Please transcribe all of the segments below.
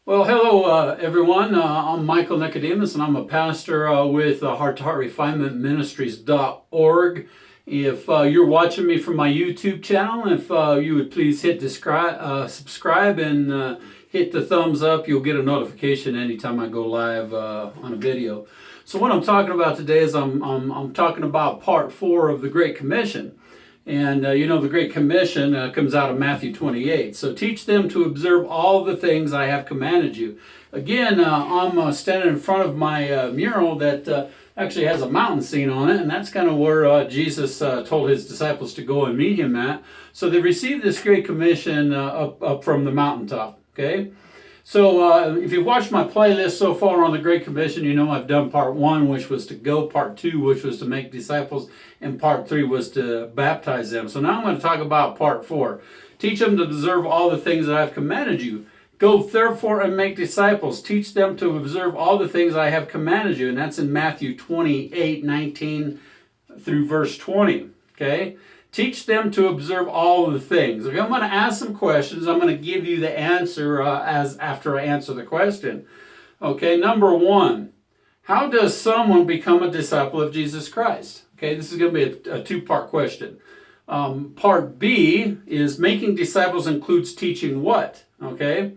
Well, hello, everyone. I'm Michael Nicodemus, and I'm a pastor with Heart to Heart Refinement Ministries.org. If you're watching me from my YouTube channel, if you would please hit subscribe and hit the thumbs up, you'll get a notification anytime I go live on a video. So what I'm talking about today is I'm talking about part 4 of the Great Commission. And the Great Commission comes out of Matthew 28. So teach them to observe all the things I have commanded you. Again, I'm standing in front of my mural that actually has a mountain scene on it. And that's kind of where Jesus told his disciples to go and meet him at. So they received this Great Commission up from the mountaintop. Okay. So if you've watched my playlist so far on the Great Commission, you know I've done part 1, which was to go, part 2, which was to make disciples, and part 3 was to baptize them. So now I'm going to talk about part 4. Teach them to observe all the things that I've commanded you. Go therefore and make disciples. Teach them to observe all the things I have commanded you. And that's in Matthew 28:19 through verse 20. Okay? Teach them to observe all of the things. Okay, I'm going to ask some questions. I'm going to give you the answer after I answer the question. Okay, number 1. How does someone become a disciple of Jesus Christ? Okay, this is going to be a 2-part question. Part B is making disciples includes teaching what? Okay.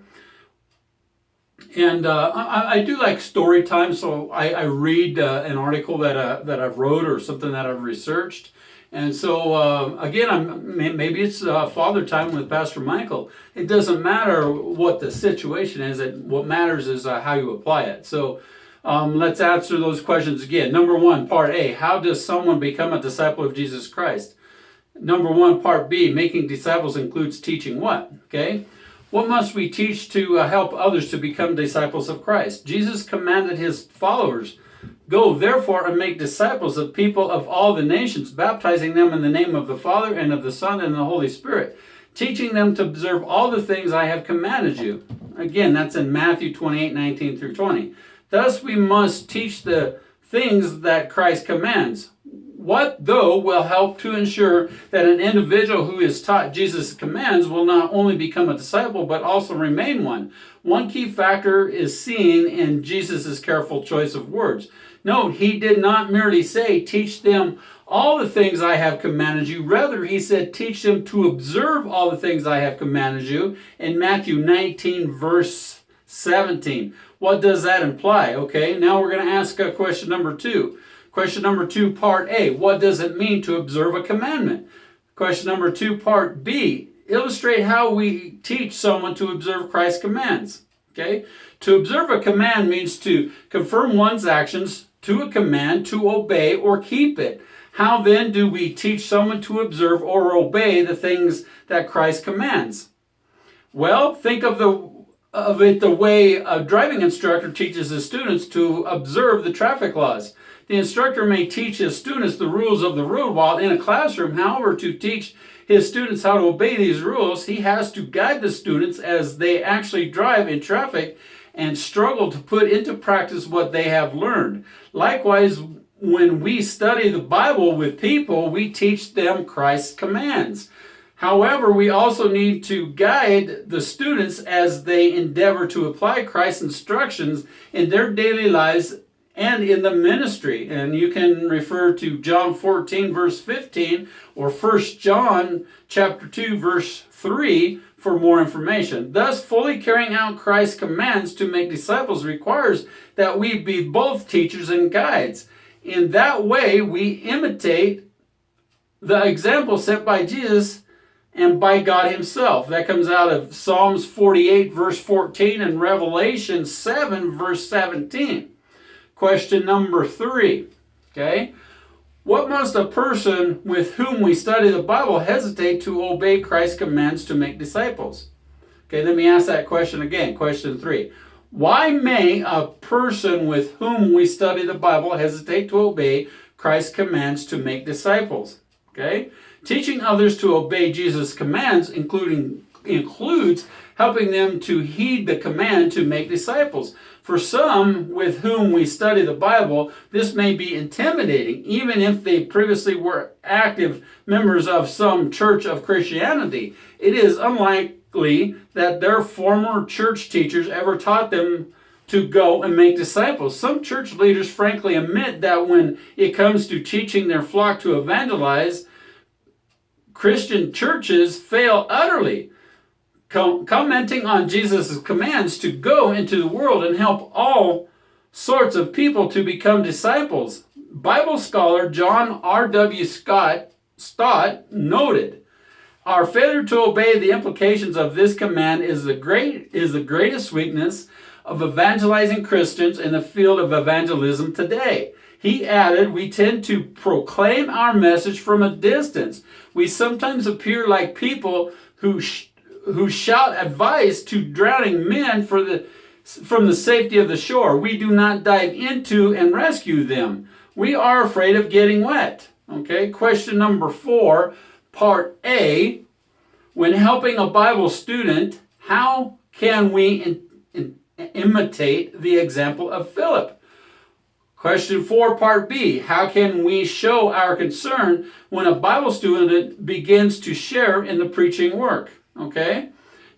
And I do like story time, so I read an article that I've wrote or something that I've researched. And so, again, maybe it's father time with Pastor Michael. It doesn't matter what the situation is. What matters is how you apply it. So let's answer those questions again. Number 1, part A, how does someone become a disciple of Jesus Christ? Number 1, part B, making disciples includes teaching what? Okay. What must we teach to help others to become disciples of Christ? Jesus commanded his followers, go therefore and make disciples of people of all the nations, baptizing them in the name of the Father and of the Son and the Holy Spirit, teaching them to observe all the things I have commanded you. Again, that's in Matthew 28:19 through 20. Thus we must teach the things that Christ commands. What, though, will help to ensure that an individual who is taught Jesus' commands will not only become a disciple, but also remain one? One key factor is seen in Jesus' careful choice of words. Note, he did not merely say, teach them all the things I have commanded you. Rather, he said, teach them to observe all the things I have commanded you in Matthew 19, verse 17. What does that imply? Okay, now we're going to ask question number 2. Question number 2, part A, what does it mean to observe a commandment? Question number 2, part B, illustrate how we teach someone to observe Christ's commands. Okay? To observe a command means to confirm one's actions to a command, to obey or keep it. How then do we teach someone to observe or obey the things that Christ commands? Well, think of it the way a driving instructor teaches his students to observe the traffic laws. The instructor may teach his students the rules of the road while in a classroom. However, to teach his students how to obey these rules, he has to guide the students as they actually drive in traffic and struggle to put into practice what they have learned. Likewise, when we study the Bible with people, we teach them Christ's commands. However, we also need to guide the students as they endeavor to apply Christ's instructions in their daily lives and in the ministry. And you can refer to John 14, verse 15, or 1 John chapter 2, verse 3 for more information. Thus, fully carrying out Christ's commands to make disciples requires that we be both teachers and guides. In that way, we imitate the example set by Jesus and by God himself. That comes out of Psalms 48, verse 14, and Revelation 7, verse 17. Question number 3, okay? What must a person with whom we study the Bible hesitate to obey Christ's commands to make disciples? Okay, let me ask that question again. Question 3. Why may a person with whom we study the Bible hesitate to obey Christ's commands to make disciples? Okay? Teaching others to obey Jesus' commands includes helping them to heed the command to make disciples. For some with whom we study the Bible, this may be intimidating, even if they previously were active members of some church of Christianity. It is unlikely likely that their former church teachers ever taught them to go and make disciples. Some church leaders frankly admit that when it comes to teaching their flock to evangelize, Christian churches fail utterly. Commenting on Jesus' commands to go into the world and help all sorts of people to become disciples, Bible scholar John R.W. Stott noted, "Our failure to obey the implications of this command is the greatest weakness of evangelizing Christians in the field of evangelism today." He added, "We tend to proclaim our message from a distance. We sometimes appear like people who shout advice to drowning men from the safety of the shore. We do not dive into and rescue them. We are afraid of getting wet." Okay, question number 4, part A. When helping a Bible student, how can we imitate the example of Philip? Question 4, part B. How can we show our concern when a Bible student begins to share in the preaching work? Okay?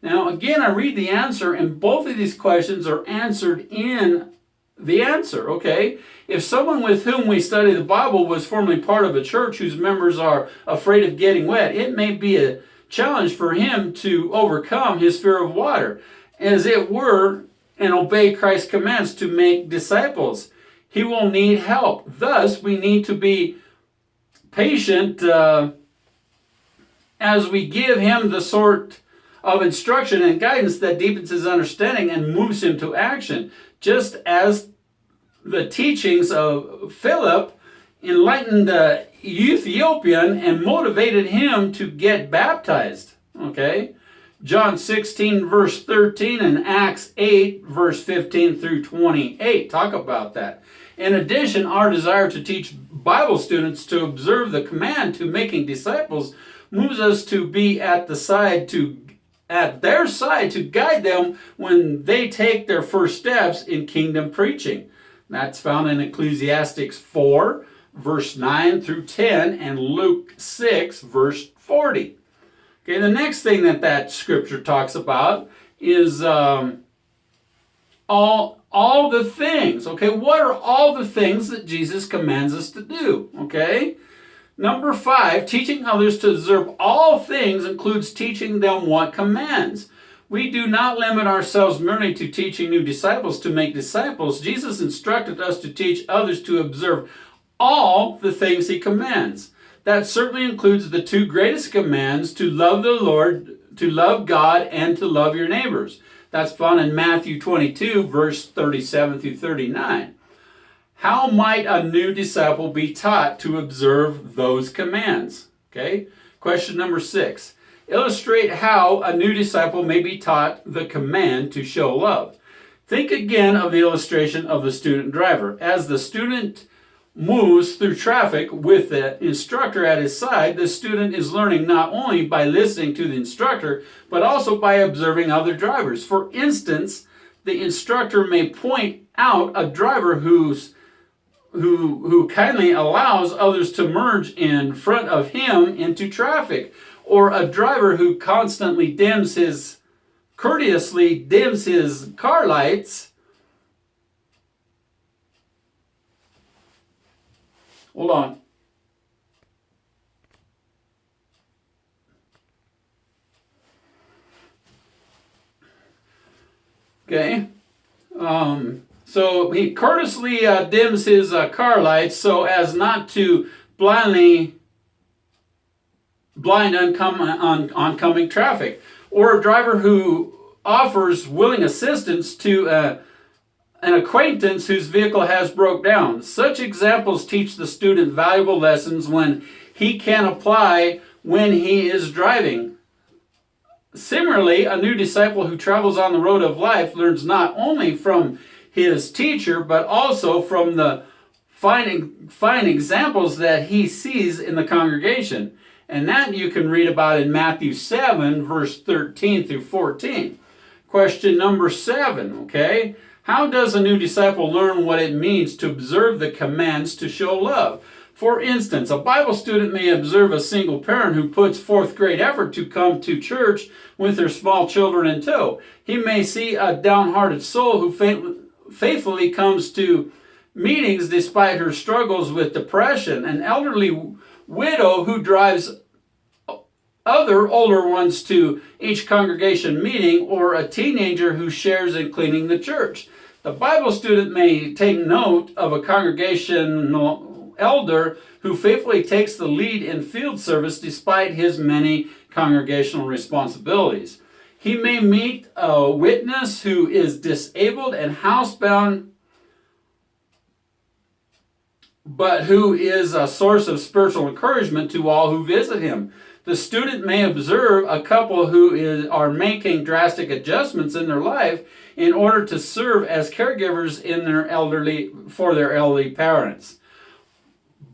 Now, again, I read the answer, and both of these questions are answered in the answer, okay? If someone with whom we study the Bible was formerly part of a church whose members are afraid of getting wet, it may be a challenge for him to overcome his fear of water, as it were, and obey Christ's commands to make disciples. He will need help. Thus, we need to be patient as we give him the sort of instruction and guidance that deepens his understanding and moves him to action, just as the teachings of Philip enlightened the Ethiopian and motivated him to get baptized. Okay? John 16 verse 13 and Acts 8 verse 15 through 28 talk about that. In addition, our desire to teach Bible students to observe the command to making disciples moves us to be at their side to guide them when they take their first steps in kingdom preaching. That's found in Ecclesiastes 4, verse 9 through 10, and Luke 6, verse 40. Okay, the next thing that scripture talks about is all the things. Okay, what are all the things that Jesus commands us to do? Okay. Number 5, teaching others to observe all things includes teaching them what commands. We do not limit ourselves merely to teaching new disciples to make disciples. Jesus instructed us to teach others to observe all the things he commands. That certainly includes the 2 greatest commands: to love the Lord, to love God, and to love your neighbors. That's found in Matthew 22, verse 37 through 39. How might a new disciple be taught to observe those commands? Okay. Question number 6. Illustrate how a new disciple may be taught the command to show love. Think again of the illustration of the student driver. As the student moves through traffic with the instructor at his side, the student is learning not only by listening to the instructor, but also by observing other drivers. For instance, the instructor may point out a driver who kindly allows others to merge in front of him into traffic, or a driver who courteously dims his car lights. Hold on. Okay. So he courteously dims his car lights so as not to blind oncoming traffic. Or a driver who offers willing assistance to an acquaintance whose vehicle has broke down. Such examples teach the student valuable lessons when he can apply when he is driving. Similarly, a new disciple who travels on the road of life learns not only from his teacher, but also from the fine examples that he sees in the congregation. And that you can read about in Matthew 7, verse 13 through 14. Question number 7, okay? How does a new disciple learn what it means to observe the commands to show love? For instance, a Bible student may observe a single parent who puts forth great effort to come to church with their small children in tow. He may see a downhearted soul who faithfully comes to meetings despite her struggles with depression, an elderly widow who drives other older ones to each congregation meeting, or a teenager who shares in cleaning the church. The Bible student may take note of a congregational elder who faithfully takes the lead in field service despite his many congregational responsibilities. He may meet a witness who is disabled and housebound, but who is a source of spiritual encouragement to all who visit him. The student may observe a couple who are making drastic adjustments in their life in order to serve as caregivers for their elderly parents.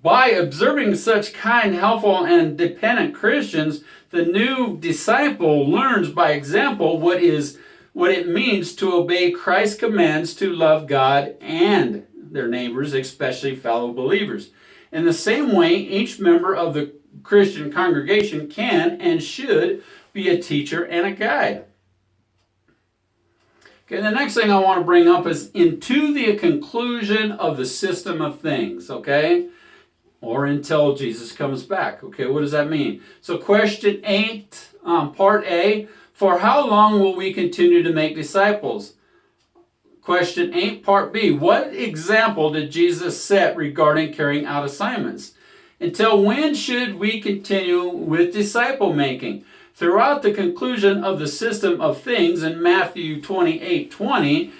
By observing such kind, helpful, and dependent Christians, the new disciple learns by example what it means to obey Christ's commands to love God and their neighbors, especially fellow believers. In the same way, each member of the Christian congregation can and should be a teacher and a guide. Okay, the next thing I want to bring up is into the conclusion of the system of things, okay? Or until Jesus comes back. Okay, what does that mean? So question 8, part A, for how long will we continue to make disciples? Question 8, part B, what example did Jesus set regarding carrying out assignments? Until when should we continue with disciple making? Throughout the conclusion of the system of things in Matthew 28:20,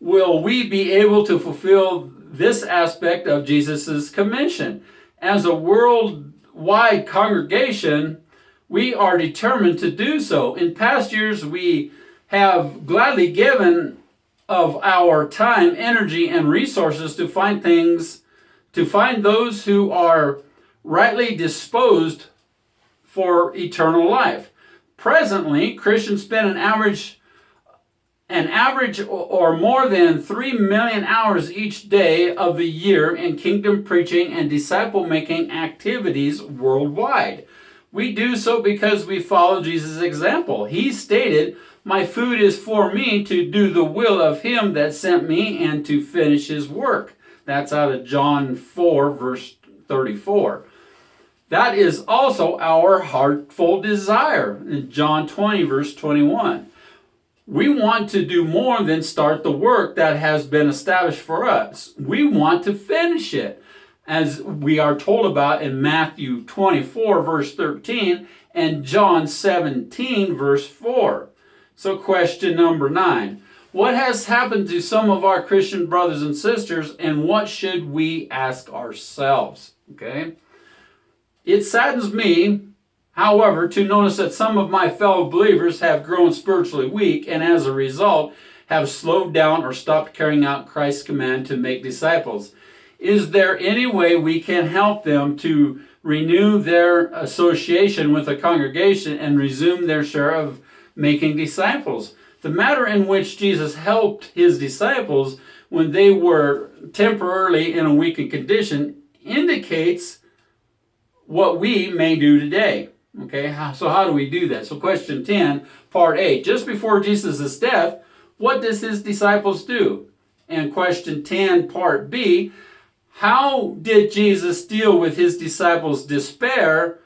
will we be able to fulfill this aspect of Jesus' commission? As a worldwide congregation, we are determined to do so. In past years, we have gladly given of our time, energy, and resources to find those who are rightly disposed for eternal life. Presently, Christians spend an average or more than 3 million hours each day of the year in kingdom preaching and disciple-making activities worldwide. We do so because we follow Jesus' example. He stated, "My food is for me to do the will of him that sent me and to finish his work." That's out of John 4, verse 34. That is also our heartful desire in John 20, verse 21. We want to do more than start the work that has been established for us. We want to finish it, as we are told about in Matthew 24, verse 13, and John 17, verse 4. So question number 9. What has happened to some of our Christian brothers and sisters, and what should we ask ourselves? Okay. It saddens me, however, to notice that some of my fellow believers have grown spiritually weak and as a result have slowed down or stopped carrying out Christ's command to make disciples. Is there any way we can help them to renew their association with the congregation and resume their share of making disciples? The manner in which Jesus helped his disciples when they were temporarily in a weakened condition indicates what we may do today. Okay, so how do we do that? So question 10, part A, just before Jesus' death, what does his disciples do? And question 10, part B, how did Jesus deal with his disciples' despair?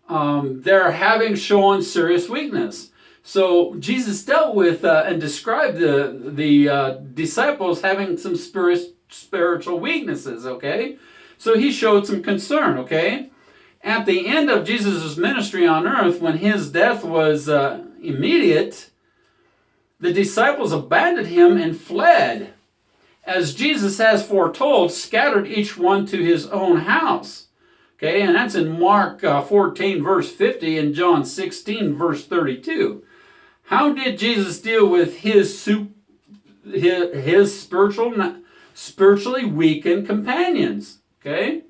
They're having shown serious weakness. So Jesus dealt with and described the disciples having some spiritual weaknesses, okay? So he showed some concern, okay? At the end of Jesus' ministry on earth, when his death was immediate, the disciples abandoned him and fled. As Jesus has foretold, scattered each one to his own house. Okay, and that's in Mark 14, verse 50, and John 16, verse 32. How did Jesus deal with his spiritually weakened companions? Okay?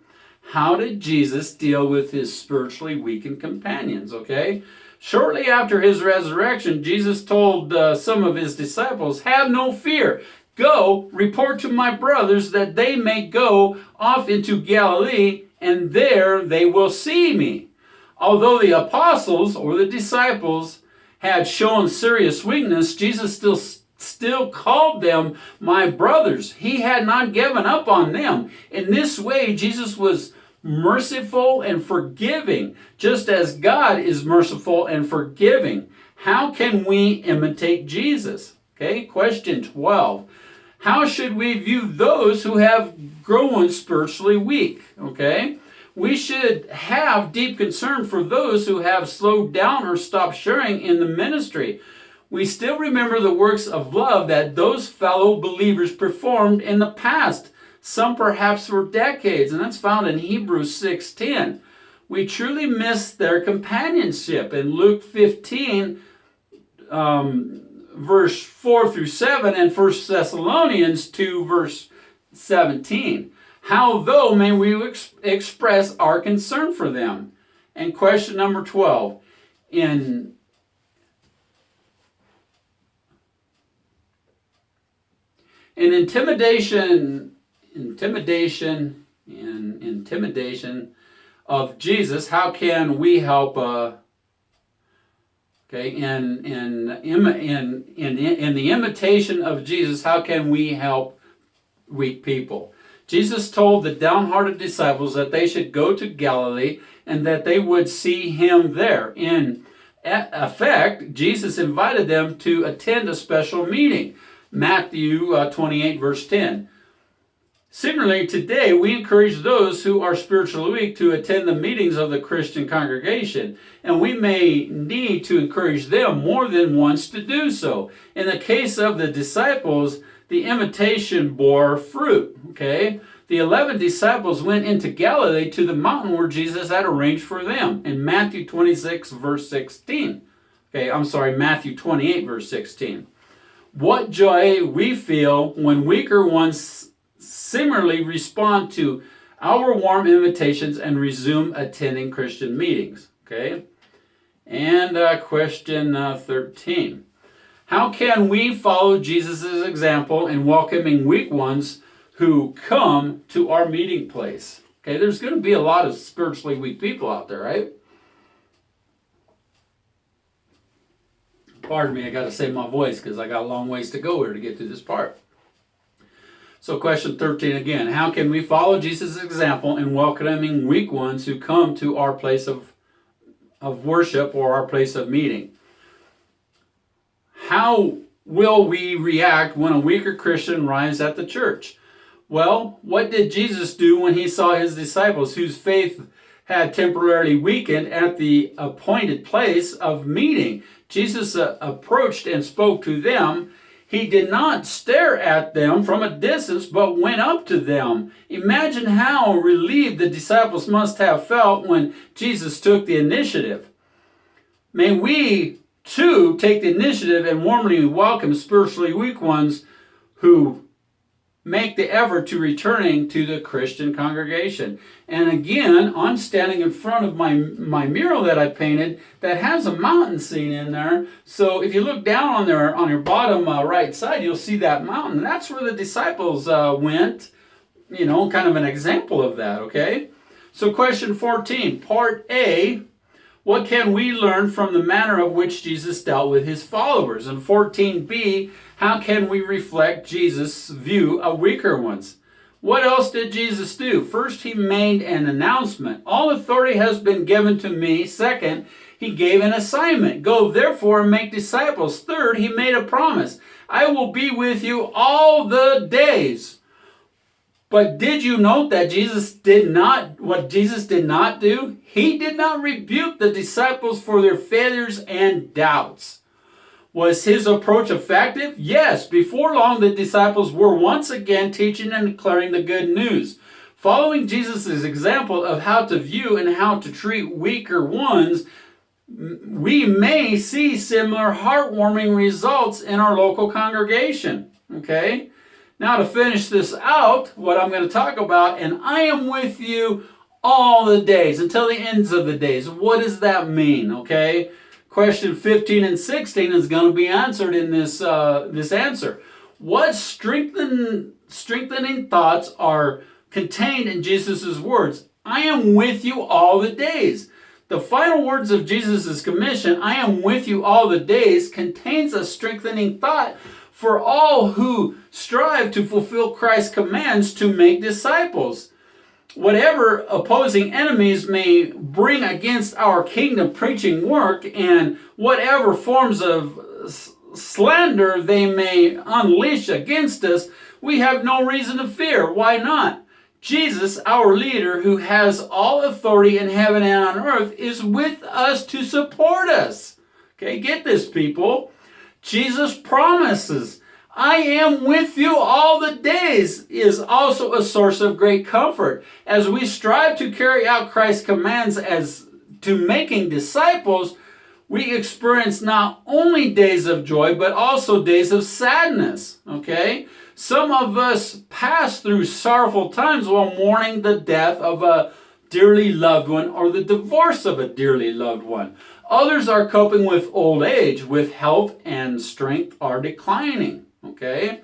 How did Jesus deal with his spiritually weakened companions? Okay? Shortly after his resurrection, Jesus told some of his disciples, "Have no fear. Go, report to my brothers that they may go off into Galilee, and there they will see me. Although the apostles or the disciples had shown serious weakness, Jesus still called them my brothers. He had not given up on them. In this way, Jesus was merciful and forgiving, just as God is merciful and forgiving. How can we imitate Jesus? Okay, question 12. How should we view those who have grown spiritually weak? Okay, we should have deep concern for those who have slowed down or stopped sharing in the ministry. We still remember the works of love that those fellow believers performed in the past, some perhaps for decades, and that's found in Hebrews 6:10. We truly miss their companionship. In Luke 15, verse 4 through 7, and 1 Thessalonians 2, verse 17. How, though, may we express our concern for them? And question number 12. In intimidation of Jesus, how can we help? In the imitation of Jesus, how can we help weak people? Jesus told the downhearted disciples that they should go to Galilee and that they would see him there. In effect, Jesus invited them to attend a special meeting. Matthew 28, verse 10. Similarly, today we encourage those who are spiritually weak to attend the meetings of the Christian congregation, and we may need to encourage them more than once to do so. In the case of the disciples, the imitation bore fruit. Okay, the 11 disciples went into Galilee to the mountain where Jesus had arranged for them. In Matthew 26, verse 16. Matthew 28, verse 16. What joy we feel when weaker ones similarly respond to our warm invitations and resume attending Christian meetings. Okay? And question 13. How can we follow Jesus' example in welcoming weak ones who come to our meeting place? Okay, there's going to be a lot of spiritually weak people out there, right? Pardon me, I got to save my voice because I got a long ways to go here to get to this part. So question 13 again. How can we follow Jesus' example in welcoming weak ones who come to our place of worship or our place of meeting? How will we react when a weaker Christian arrives at the church? Well, what did Jesus do when he saw his disciples whose faith had temporarily weakened at the appointed place of meeting? Jesus approached and spoke to them. He did not stare at them from a distance, but went up to them. Imagine how relieved the disciples must have felt when Jesus took the initiative. May we, too, take the initiative and warmly welcome spiritually weak ones who make the effort to returning to the Christian congregation. And again, I'm standing in front of my mural that I painted that has a mountain scene in there. So if you look down on your bottom right side, you'll see that mountain. That's where the disciples went, kind of an example of that, okay? So question 14, part A, what can we learn from the manner of which Jesus dealt with his followers? And 14b, how can we reflect Jesus' view of weaker ones? What else did Jesus do? First, he made an announcement. All authority has been given to me. Second, he gave an assignment. Go therefore and make disciples. Third, he made a promise. I will be with you all the days. But did you note that what Jesus did not do? He did not rebuke the disciples for their failures and doubts. Was his approach effective? Yes. Before long, the disciples were once again teaching and declaring the good news. Following Jesus' example of how to view and how to treat weaker ones, we may see similar heartwarming results in our local congregation. Okay? Now to finish this out, what I'm going to talk about, and I am with you all the days, until the ends of the days. What does that mean? Okay? Question 15 and 16 is going to be answered in this answer. What strengthening thoughts are contained in Jesus' words? I am with you all the days. The final words of Jesus' commission, I am with you all the days, contains a strengthening thought for all who strive to fulfill Christ's commands to make disciples. Whatever opposing enemies may bring against our kingdom preaching work, and whatever forms of slander they may unleash against us, we have no reason to fear. Why not? Jesus, our leader, who has all authority in heaven and on earth, is with us to support us. Okay, get this, people. Jesus promises, I am with you all the days, is also a source of great comfort. As we strive to carry out Christ's commands as to making disciples, we experience not only days of joy, but also days of sadness. Okay? Some of us pass through sorrowful times while mourning the death of a dearly loved one or the divorce of a dearly loved one. Others are coping with old age, with health and strength are declining. Okay?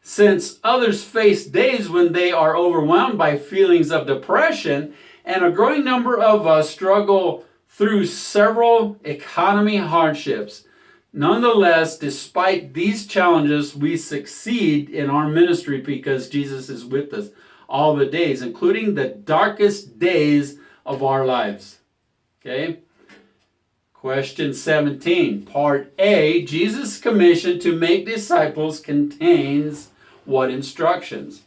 Since others face days when they are overwhelmed by feelings of depression, and a growing number of us struggle through several economy hardships. Nonetheless, despite these challenges, we succeed in our ministry because Jesus is with us all the days, including the darkest days of our lives. Okay? Question 17, Part A, Jesus' commission to make disciples contains what instructions?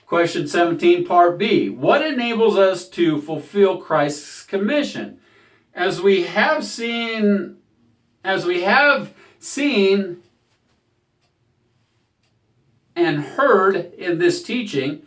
Question 17, Part B, what enables us to fulfill Christ's commission? As we have seen and heard in this teaching,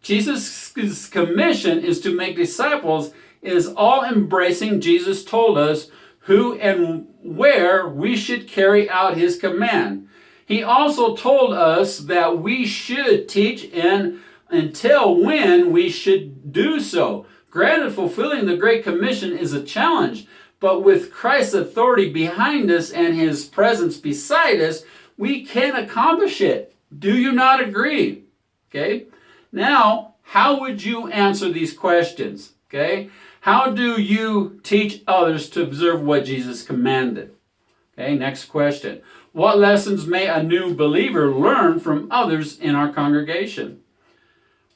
Jesus' commission is to make disciples, is all embracing. Jesus told us who and where we should carry out his command. He also told us that we should teach and until when we should do so. Granted, fulfilling the Great Commission is a challenge, but with Christ's authority behind us and his presence beside us, we can accomplish it. Do you not agree? Okay. Now, how would you answer these questions? Okay. How do you teach others to observe what Jesus commanded? Okay, next question. What lessons may a new believer learn from others in our congregation?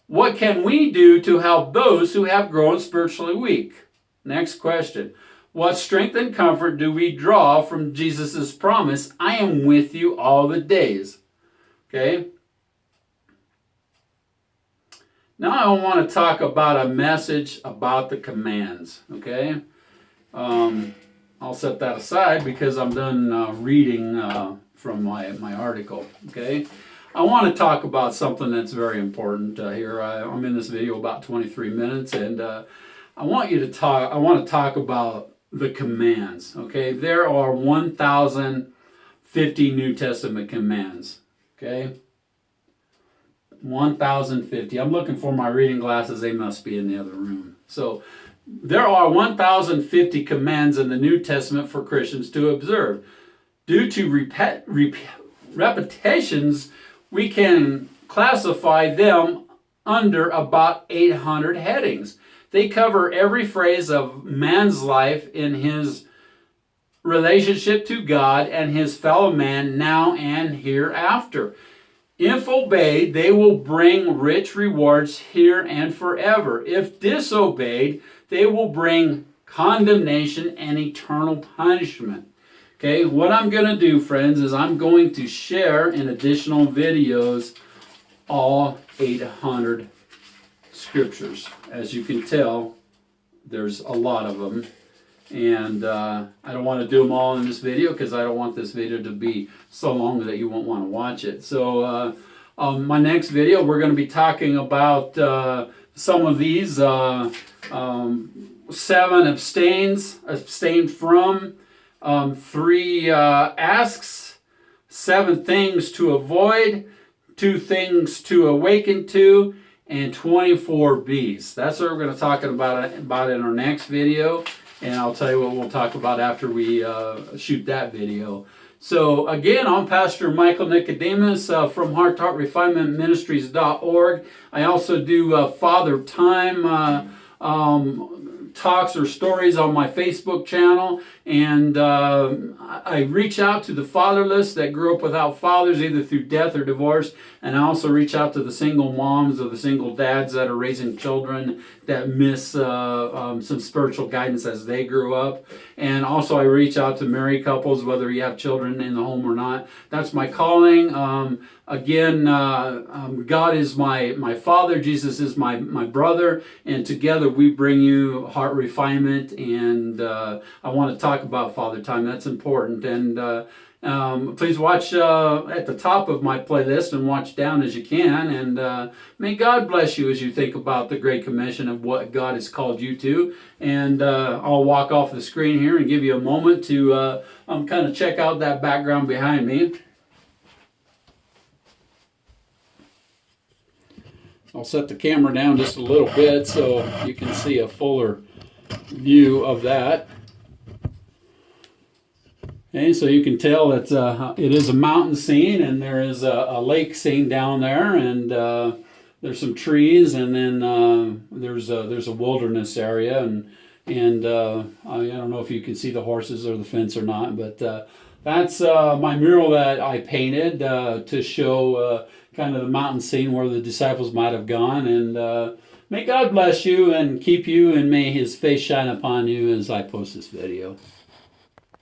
What can we do to help those who have grown spiritually weak? Next question. What strength and comfort do we draw from Jesus' promise, I am with you all the days? Okay. Now I want to talk about a message about the commands. Okay. I'll set that aside because I'm done reading from my article. Okay. I want to talk about something that's very important here. I'm in this video about 23 minutes, and I want to talk about the commands. Okay, there are 1,050 New Testament commands. Okay, 1,050. I'm looking for my reading glasses. They must be in the other room. So there are 1,050 commands in the New Testament for Christians to observe. Due to repetitions, we can classify them under about 800 headings. They cover every phase of man's life in his relationship to God and his fellow man now and hereafter. If obeyed, they will bring rich rewards here and forever. If disobeyed, they will bring condemnation and eternal punishment. Okay, what I'm going to do, friends, is I'm going to share in additional videos all 800 scriptures. As you can tell, there's a lot of them. And I don't want to do them all in this video because I don't want this video to be so long that you won't want to watch it. So my next video, we're going to be talking about some of these. 7 abstain from. 3 asks, 7 things to avoid, 2 things to awaken to, and 24 B's. That's what we're going to talk about in our next video, and I'll tell you what we'll talk about after we shoot that video. So again, I'm Pastor Michael Nicodemus from Heart to Heart Refinement Ministries.org. I also do Father Time talks or stories on my Facebook channel, and I reach out to the fatherless that grew up without fathers, either through death or divorce, and I also reach out to the single moms or the single dads that are raising children that miss some spiritual guidance as they grew up. And also I reach out to married couples, whether you have children in the home or not. That's my calling. Again, God is my Father, Jesus is my brother, and together we bring you heart refinement, and I want to talk about Father Time. That's important. And please watch at the top of my playlist and watch down as you can, and may God bless you as you think about the Great Commission of what God has called you to. And I'll walk off the screen here and give you a moment to kind of check out that background behind me. I'll set the camera down just a little bit so you can see a fuller view of that. Okay, so you can tell that it is a mountain scene, and there is a lake scene down there, and there's some trees, and then there's a wilderness area, and I don't know if you can see the horses or the fence or not, but that's my mural that I painted to show kind of the mountain scene where the disciples might have gone. And may God bless you and keep you, and may His face shine upon you as I post this video.